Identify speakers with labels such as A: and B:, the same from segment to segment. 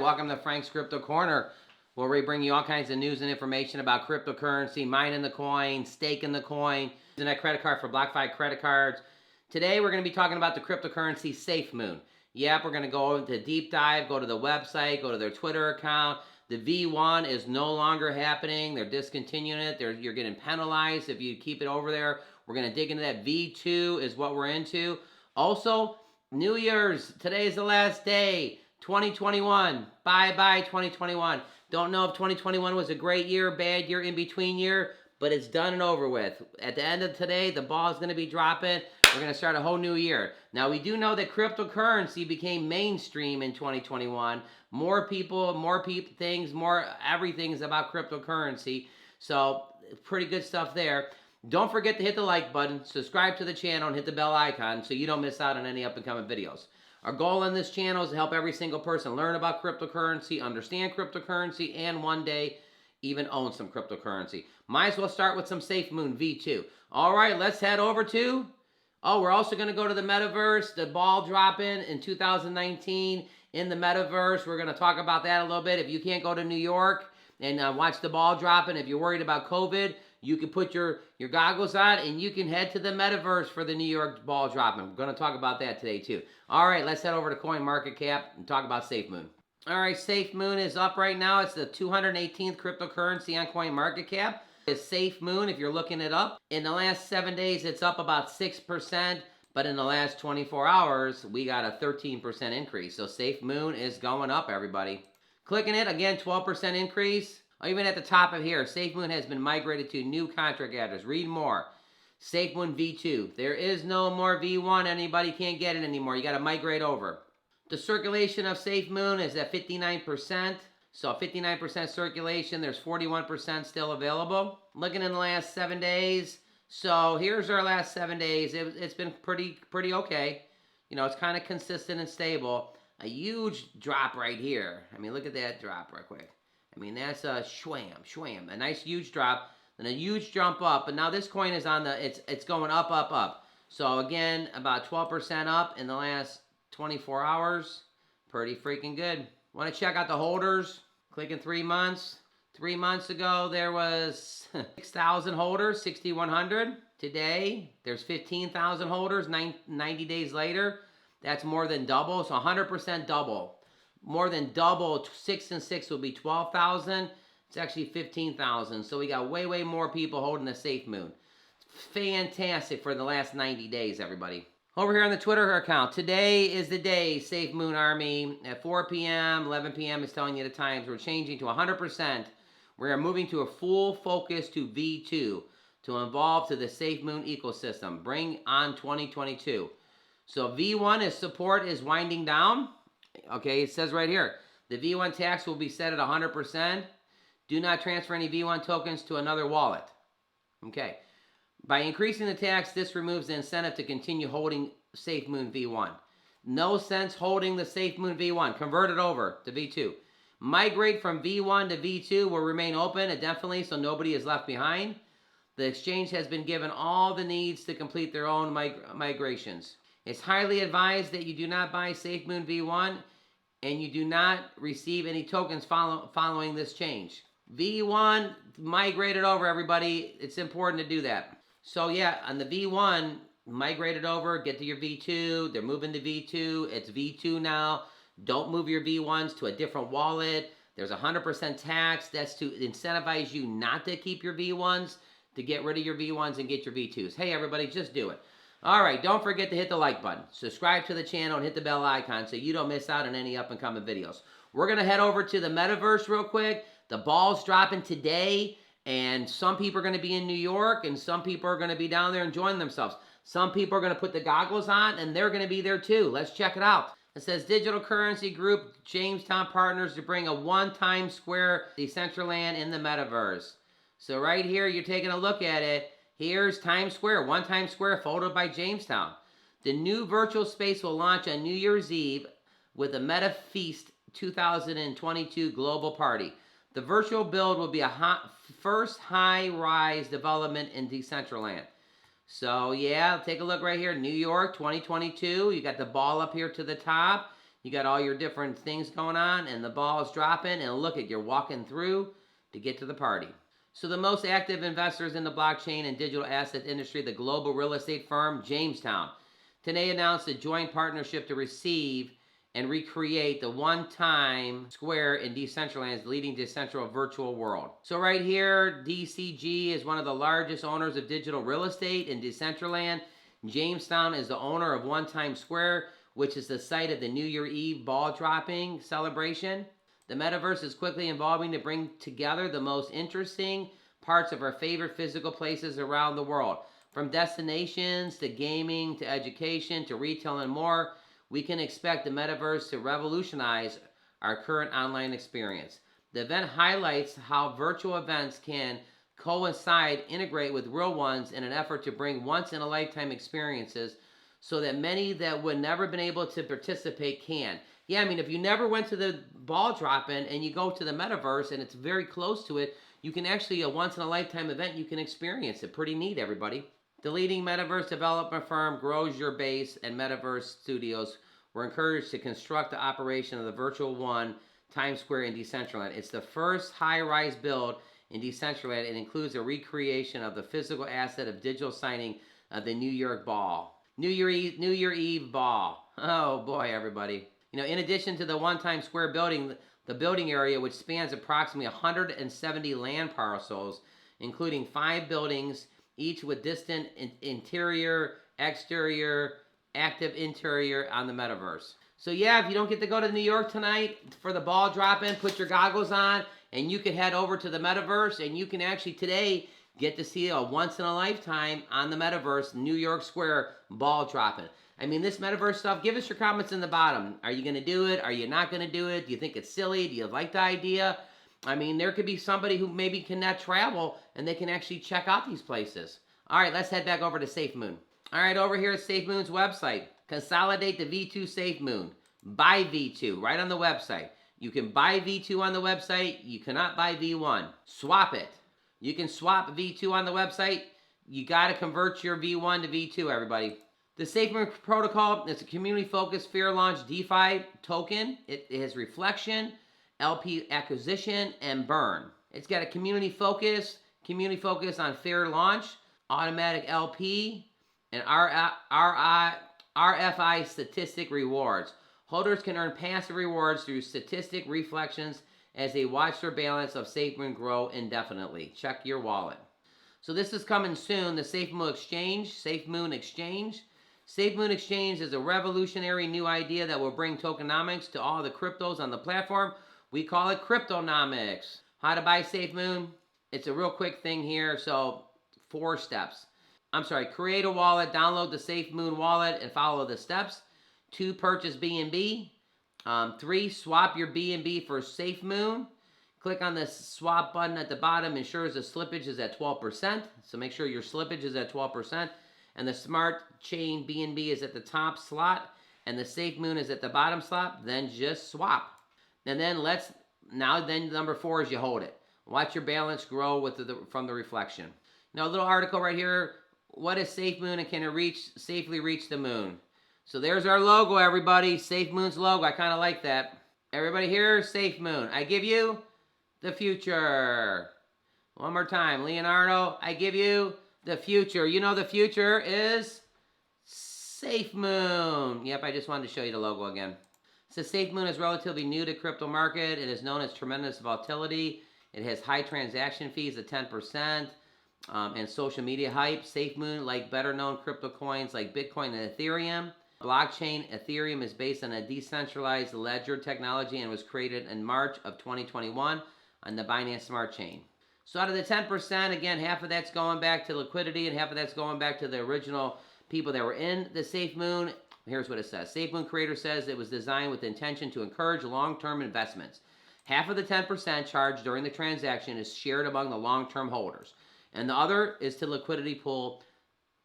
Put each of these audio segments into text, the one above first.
A: Welcome to Frank's Crypto Corner, where we bring you all kinds of news and information about cryptocurrency, mining the coin, staking the coin, using that credit card for BlockFi credit cards. Today we're going to be talking about the cryptocurrency Safemoon. Yep, we're going to go into deep dive, go to the website, go to their Twitter account. The V1 is no longer happening. They're discontinuing it. You're getting penalized if you keep it over there. We're going to dig into that. V2 is what we're into. Also, New Year's. Today is the last day. 2021. Bye-bye 2021. Don't know if 2021 was a great year, bad year, in-between year, but it's done and over with. At the end of today, the ball is going to be dropping. We're going to start a whole new year. Now, we do know that cryptocurrency became mainstream in 2021. More people, things, more everything is about cryptocurrency. So, pretty good stuff there. Don't forget to hit the like button, subscribe to the channel, and hit the bell icon so you don't miss out on any up-and-coming videos. Our goal on this channel is to help every single person learn about cryptocurrency, understand cryptocurrency, and one day even own some cryptocurrency. Might as well start with some Safemoon V2. All right, let's head over to... Oh, we're also going to go to the Metaverse, the ball dropping in 2019 in the Metaverse. We're going to talk about that a little bit. If you can't go to New York and watch the ball dropping, if you're worried about COVID, you can put your goggles on and you can head to the Metaverse for the New York ball dropping. We're going to talk about that today too. All right, let's head over to CoinMarketCap and talk about Safemoon. All right, Safemoon is up right now. It's the 218th cryptocurrency on CoinMarketCap. It's Safemoon if you're looking it up. In the last 7 days, it's up about 6%, but in the last 24 hours, we got a 13% increase. So Safemoon is going up, everybody. Clicking it, again, 12% increase. Even at the top of here, Safemoon has been migrated to new contract address. Read more. Safemoon V2. There is no more V1. Anybody can't get it anymore. You got to migrate over. The circulation of Safemoon is at 59%. So 59% circulation. There's 41% still available. Looking in the last 7 days. So here's our last 7 days. It's been pretty okay. You know, it's kind of consistent and stable. A huge drop right here. I mean, look at that drop real quick. I mean, that's a shwam. A nice huge drop and a huge jump up. But now this coin is on the, it's going up. So again, about 12% up in the last 24 hours. Pretty freaking good. Want to check out the holders? Click in 3 months. 3 months ago, there was 6,000 holders, 6,100. Today, there's 15,000 holders, 90 days later. That's more than double, so 100% double. More than double, 6 and 6 will be 12,000. It's actually 15,000. So we got way more people holding the Safemoon. Fantastic for the last 90 days, everybody. Over here on the Twitter account, today is the day, Safemoon Army. At 4 p.m., 11 p.m. is telling you the times. We're changing to 100%. We are moving to a full focus to V2 to evolve to the Safemoon ecosystem. Bring on 2022. So V1 support is winding down. Okay, it says right here, the V1 tax will be set at 100%. Do not transfer any V1 tokens to another wallet. Okay. By increasing the tax, this removes the incentive to continue holding Safemoon V1. No sense holding the Safemoon V1. Convert it over to V2. Migrate from V1 to V2 will remain open indefinitely, so nobody is left behind. The exchange has been given all the needs to complete their own migrations. It's highly advised that you do not buy Safemoon V1 and you do not receive any tokens following this change. V1 migrated over, everybody. It's important to do that. So yeah, on the V1, migrate it over, get to your V2. They're moving to V2. It's V2 now. Don't move your V1s to a different wallet. There's 100% tax. That's to incentivize you not to keep your V1s, to get rid of your V1s and get your V2s. Hey, everybody, just do it. All right, don't forget to hit the like button. Subscribe to the channel and hit the bell icon so you don't miss out on any up-and-coming videos. We're going to head over to the Metaverse real quick. The ball's dropping today, and some people are going to be in New York, and some people are going to be down there enjoying themselves. Some people are going to put the goggles on, and they're going to be there too. Let's check it out. It says Digital Currency Group, Jamestown partners to bring a one-time square Decentraland in the Metaverse. So right here, you're taking a look at it. Here's Times Square, one Times Square photo by Jamestown. The new virtual space will launch on New Year's Eve with a Meta Feast 2022 global party. The virtual build will be a first high-rise development in Decentraland. So yeah, take a look right here. New York 2022. You got the ball up here to the top. You got all your different things going on, and the ball is dropping, and look at, you're walking through to get to the party. So the most active investors in the blockchain and digital asset industry, the global real estate firm Jamestown, today announced a joint partnership to receive and recreate the one-time Square in Decentraland's leading decentral virtual world. So right here, DCG is one of the largest owners of digital real estate in Decentraland. Jamestown is the owner of One Time Square, which is the site of the New Year Eve ball dropping celebration. The Metaverse is quickly evolving to bring together the most interesting parts of our favorite physical places around the world. From destinations to gaming to education to retail and more, we can expect the Metaverse to revolutionize our current online experience. The event highlights how virtual events can coincide, integrate with real ones in an effort to bring once-in-a-lifetime experiences so that many that would never been able to participate can. Yeah, I mean, if you never went to the ball drop-in and you go to the Metaverse and it's very close to it, you can actually, a once-in-a-lifetime event, you can experience it. Pretty neat, everybody. The leading Metaverse development firm Grows Your Base and Metaverse Studios were encouraged to construct the operation of the Virtual One Times Square in Decentraland. It's the first high-rise build in Decentraland and includes a recreation of the physical asset of digital signing of the New York Ball. New Year Eve Ball. Oh boy, everybody. You know, in addition to the One Times Square building, the building area, which spans approximately 170 land parcels, including 5 buildings, each with distant interior, exterior, active interior on the Metaverse. So yeah, if you don't get to go to New York tonight for the ball drop-in, put your goggles on, and you can head over to the Metaverse, and you can actually today get to see a once-in-a-lifetime on the Metaverse, New York Square ball drop-in. I mean, this Metaverse stuff, give us your comments in the bottom. Are you going to do it? Are you not going to do it? Do you think it's silly? Do you like the idea? I mean, there could be somebody who maybe cannot travel, and they can actually check out these places. All right, let's head back over to Safemoon. All right, over here at Safemoon's website, consolidate the V2 Safemoon. Buy V2 right on the website. You can buy V2 on the website. You cannot buy V1. Swap it. You can swap V2 on the website. You got to convert your V1 to V2, everybody. The Safemoon protocol is a community-focused fair-launch DeFi token. It has reflection, LP acquisition, and burn. It's got a community focus on fair launch, automatic LP, and RFI statistic rewards. Holders can earn passive rewards through statistic reflections as they watch their balance of Safemoon grow indefinitely. Check your wallet. So this is coming soon, the Safemoon Exchange. Safemoon Exchange is a revolutionary new idea that will bring tokenomics to all the cryptos on the platform. We call it Cryptonomics. How to buy Safemoon? It's a real quick thing here, so 4 steps. Create a wallet, download the Safemoon wallet, and follow the steps. 2, purchase BNB. 3, swap your BNB for Safemoon. Click on the swap button at the bottom, ensures the slippage is at 12%. So make sure your slippage is at 12%. And the smart chain BNB is at the top slot, and the Safemoon is at the bottom slot. Then just swap. And then number 4 is you hold it. Watch your balance grow from the reflection. Now a little article right here. What is Safemoon and can it safely reach the moon? So there's our logo, everybody. Safemoon's logo. I kind of like that. Everybody here, Safemoon. I give you the future. One more time. Leonardo, I give you the future. You know the future is Safemoon. Yep, I just wanted to show you the logo again. So Safemoon is relatively new to crypto market. It is known as tremendous volatility. It has high transaction fees of 10%. And social media hype. Safemoon, like better known crypto coins like Bitcoin and Ethereum. Blockchain Ethereum is based on a decentralized ledger technology and was created in March of 2021 on the Binance Smart Chain. So out of the 10%, again, half of that's going back to liquidity and half of that's going back to the original people that were in the Safemoon. Here's what it says. Safemoon creator says it was designed with the intention to encourage long-term investments. Half of the 10% charged during the transaction is shared among the long-term holders. And the other is to liquidity pool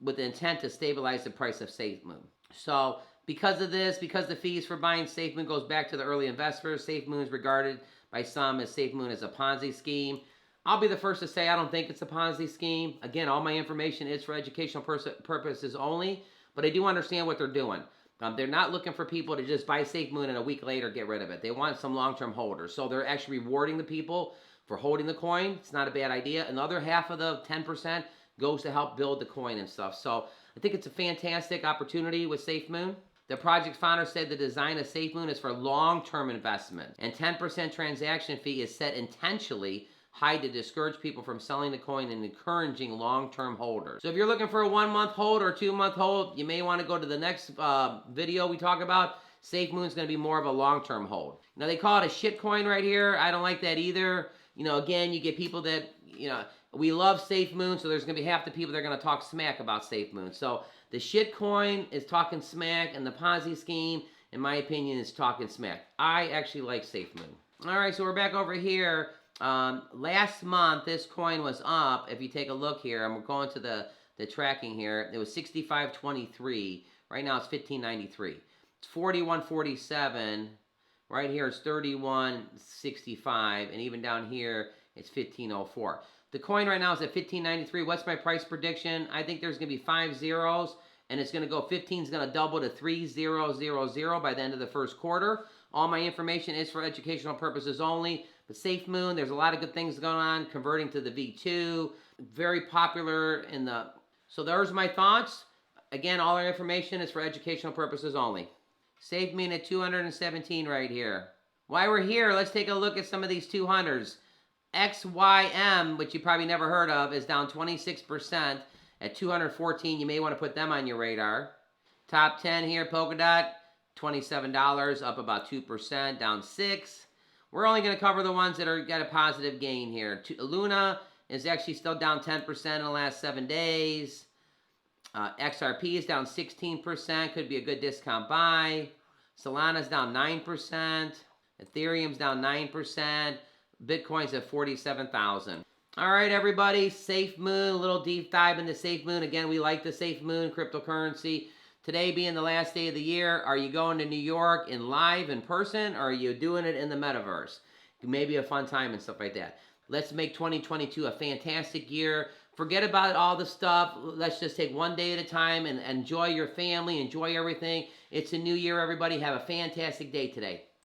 A: with the intent to stabilize the price of Safemoon. So because of this, because the fees for buying Safemoon goes back to the early investors, Safemoon is regarded by some as Safemoon as a Ponzi scheme. I'll be the first to say I don't think it's a Ponzi scheme. Again, all my information is for educational purposes only, but I do understand what they're doing. They're not looking for people to just buy Safemoon and a week later get rid of it. They want some long-term holders. So they're actually rewarding the people for holding the coin. It's not a bad idea. Another half of the 10% goes to help build the coin and stuff. So I think it's a fantastic opportunity with Safemoon. The project founder said the design of Safemoon is for long-term investment, and 10% transaction fee is set intentionally high to discourage people from selling the coin and encouraging long-term holders. So if you're looking for a 1-month hold or 2-month hold, you may want to go to the next video we talk about. Safemoon is going to be more of a long-term hold. Now, they call it a shit coin right here. I don't like that either. You know, again, you get people that, you know, we love Safemoon, so there's going to be half the people that are going to talk smack about Safemoon. So the shit coin is talking smack, and the Ponzi scheme, in my opinion, is talking smack. I actually like Safemoon. All right, so we're back over here. Last month, this coin was up. If you take a look here, and we're going to the tracking here, it was 65.23. Right now, it's 15.93. It's 41.47. Right here, it's 31.65, and even down here, it's 15.04. The coin right now is at 15.93. What's my price prediction? I think there's going to be 5 zeros, and it's going to go, 15 is going to double to 3000 by the end of the first quarter. All my information is for educational purposes only. But Safemoon, there's a lot of good things going on, converting to the V2, very popular in the... So those are my thoughts. Again, all our information is for educational purposes only. Safemoon at 217 right here. While we're here, let's take a look at some of these 200s. XYM, which you probably never heard of, is down 26% at 214. You may want to put them on your radar. Top 10 here, Polkadot, $27, up about 2%, down 6. We're only going to cover the ones that are got a positive gain here. Luna is actually still down 10% in the last 7 days. XRP is down 16%. Could be a good discount buy. Solana's down 9%. Ethereum's down 9%. Bitcoin's at 47,000. All right, everybody. Safemoon, a little deep dive into Safemoon. Again, we like the Safemoon cryptocurrency. Today being the last day of the year, are you going to New York in person, or are you doing it in the Metaverse? Maybe a fun time and stuff like that. Let's make 2022 a fantastic year. Forget about all the stuff. Let's just take one day at a time and enjoy your family, enjoy everything. It's a new year, everybody. Have a fantastic day today.